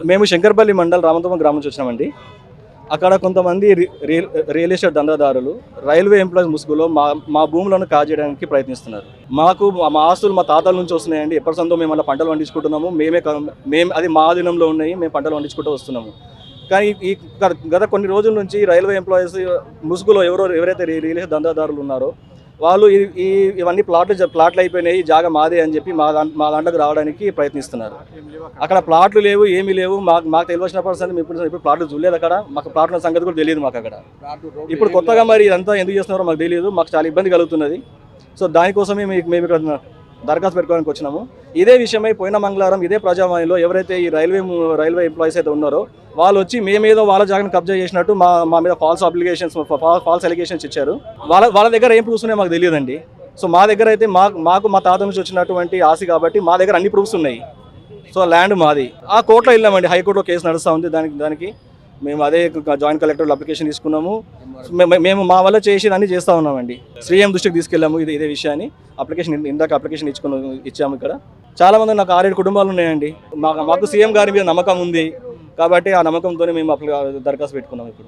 మేము శంకర్పల్లి మండల్ రామంతపురం గ్రామం నుంచి వచ్చినామండి. అక్కడ కొంతమంది రియల్ ఎస్టేట్ దందాదారులు రైల్వే ఎంప్లాయీస్ ముసుగులో మా భూములను కాజేయడానికి ప్రయత్నిస్తున్నారు. మా ఆస్తులు మా తాతల నుంచి వస్తున్నాయండి. ఎప్పటి సందో మేము అలా పంటలు పండించుకుంటున్నాము. మేము అది మా ఆధీనంలో ఉన్నాయి. మేము పంటలు పండించుకుంటూ వస్తున్నాము. కానీ ఈ గత కొన్ని రోజుల నుంచి రైల్వే ఎంప్లాయీస్ ముసుగులో ఎవరైతే రియల్ ఎస్టేట్ దందాదారులు ఉన్నారో వాళ్ళు ఇవన్నీ ప్లాట్లు అయిపోయినాయి, జాగా మాదే అని చెప్పి మా దాంట్లోకి రావడానికి ప్రయత్నిస్తున్నారు. అక్కడ ప్లాట్లు లేవు, ఏమీ లేవు. మాకు తెలిసిన పర్సన్ ఇప్పుడు ప్లాట్లు చూడలేదు. అక్కడ మాకు ప్లాట్ల సంగతి కూడా తెలియదు. మాకు అక్కడ ఇప్పుడు కొత్తగా మరి ఇదంతా ఎందుకు చేస్తున్నారో మాకు తెలియదు. మాకు చాలా ఇబ్బంది కలుగుతున్నది. సో దానికోసమే మేము ఇక్కడ దరఖాస్తు పెట్టుకోవడానికి వచ్చినాము. ఇదే విషయమై పోయిన మంగళవారం ఇదే ప్రజావాణిలో ఎవరైతే ఈ రైల్వే ఎంప్లాయీస్ అయితే ఉన్నారో వాళ్ళు వచ్చి మేమేదో వాళ్ళ జాగాను కబ్జా చేసినట్టు మా మీద ఫాల్స్ అలిగేషన్స్ ఇచ్చారు. వాళ్ళ దగ్గర ఏం ప్రూఫ్స్ ఉన్నాయో మాకు తెలియదండి. సో మా దగ్గర అయితే మాకు మా తాత నుంచి వచ్చినటువంటి ఆస్తి కాబట్టి మా దగ్గర అన్ని ప్రూఫ్స్ ఉన్నాయి. సో ల్యాండ్ మాది. ఆ కోర్టులో వెళ్ళామండి. హైకోర్టులో కేసు నడుస్తూ ఉంది. దానికి మేము అదే జాయింట్ కలెక్టర్ అప్లికేషన్ తీసుకున్నాము. మేము మా వల్ల చేసి అన్ని చేస్తూ ఉన్నామండి. శ్రీఎం దృష్టికి తీసుకెళ్ళాము ఇదే విషయాన్ని. ఇందాక అప్లికేషన్ ఇచ్చాము. ఇక్కడ చాలా మంది నాకు 6-7 కుటుంబాలు ఉన్నాయండి. మాకు సీఎం గారి మీద నమ్మకం ఉంది కాబట్టి ఆ నమ్మకంతోనే మేము దరఖాస్తు పెట్టుకున్నాము ఇప్పుడు.